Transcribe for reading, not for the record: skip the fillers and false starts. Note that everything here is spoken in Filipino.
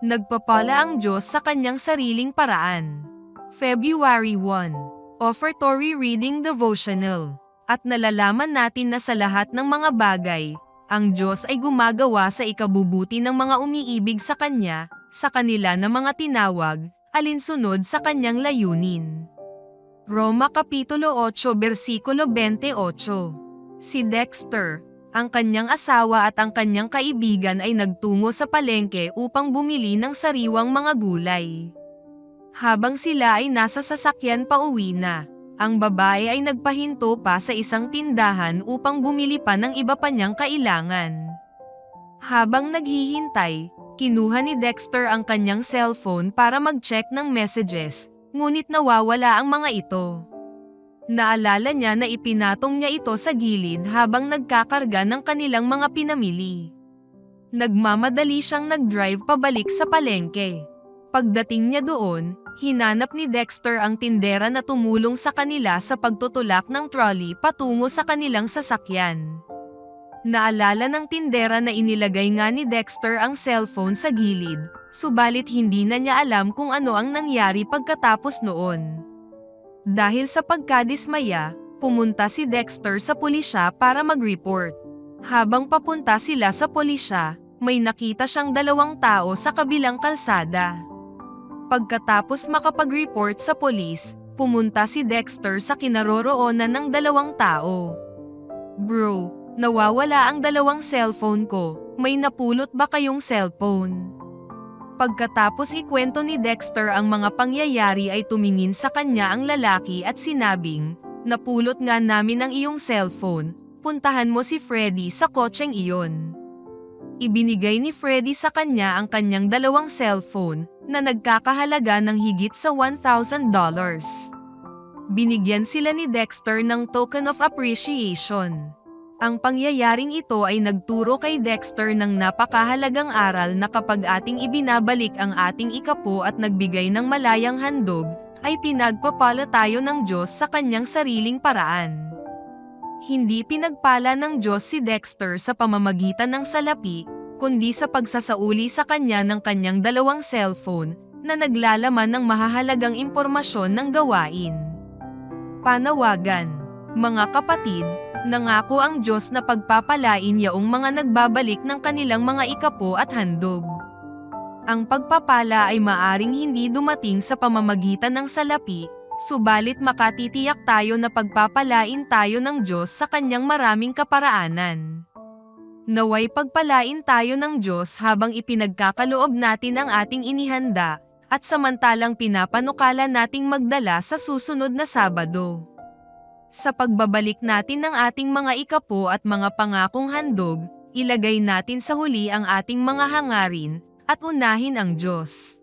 Nagpapala ang Diyos sa kanyang sariling paraan. February 1. Offertory Reading Devotional. At nalalaman natin na sa lahat ng mga bagay, ang Diyos ay gumagawa sa ikabubuti ng mga umiibig sa Kanya, sa kanila na mga tinawag, alinsunod sa Kanyang layunin. Roma Kapitulo 8 Versikulo 28. Si Dexter, ang kanyang asawa at ang kanyang kaibigan ay nagtungo sa palengke upang bumili ng sariwang mga gulay. Habang sila ay nasa sasakyan pauwi na, ang babae ay nagpahinto pa sa isang tindahan upang bumili pa ng iba pa niyang kailangan. Habang naghihintay, kinuha ni Dexter ang kanyang cellphone para mag-check ng messages, ngunit nawawala ang mga ito. Naalala niya na ipinatong niya ito sa gilid habang nagkakarga ng kanilang mga pinamili. Nagmamadali siyang nag-drive pabalik sa palengke. Pagdating niya doon, hinanap ni Dexter ang tindera na tumulong sa kanila sa pagtutulak ng trolley patungo sa kanilang sasakyan. Naalala ng tindera na inilagay nga ni Dexter ang cellphone sa gilid, subalit hindi na niya alam kung ano ang nangyari pagkatapos noon. Dahil sa pagkadismaya, pumunta si Dexter sa pulisya para mag-report. Habang papunta sila sa pulisya, may nakita siyang dalawang tao sa kabilang kalsada. Pagkatapos makapag-report sa pulis, pumunta si Dexter sa kinaroroonan ng dalawang tao. "Bro, nawawala ang dalawang cellphone ko, may napulot ba kayong cellphone?" Pagkatapos ikwento ni Dexter ang mga pangyayari ay tumingin sa kanya ang lalaki at sinabing, "Napulot nga namin ang iyong cellphone, puntahan mo si Freddy sa kotseng iyon." Ibinigay ni Freddy sa kanya ang kanyang dalawang cellphone, na nagkakahalaga ng higit sa $1,000. Binigyan sila ni Dexter ng token of appreciation. Ang pangyayaring ito ay nagturo kay Dexter ng napakahalagang aral na kapag ating ibinabalik ang ating ikapo at nagbigay ng malayang handog, ay pinagpapala tayo ng Diyos sa kanyang sariling paraan. Hindi pinagpala ng Diyos si Dexter sa pamamagitan ng salapi, kundi sa pagsasauli sa kanya ng kanyang dalawang cellphone, na naglalaman ng mahahalagang impormasyon ng gawain. Panawagan. Mga kapatid, nangako ang Diyos na pagpapalain yaong mga nagbabalik ng kanilang mga ikapo at handog. Ang pagpapala ay maaring hindi dumating sa pamamagitan ng salapi, subalit makatitiyak tayo na pagpapalain tayo ng Diyos sa kanyang maraming kaparaanan. Naway pagpalain tayo ng Diyos habang ipinagkakaloob natin ang ating inihanda, at samantalang pinapanukala nating magdala sa susunod na Sabado. Sa pagbabalik natin ng ating mga ikapo at mga pangakong handog, ilagay natin sa huli ang ating mga hangarin, at unahin ang Diyos.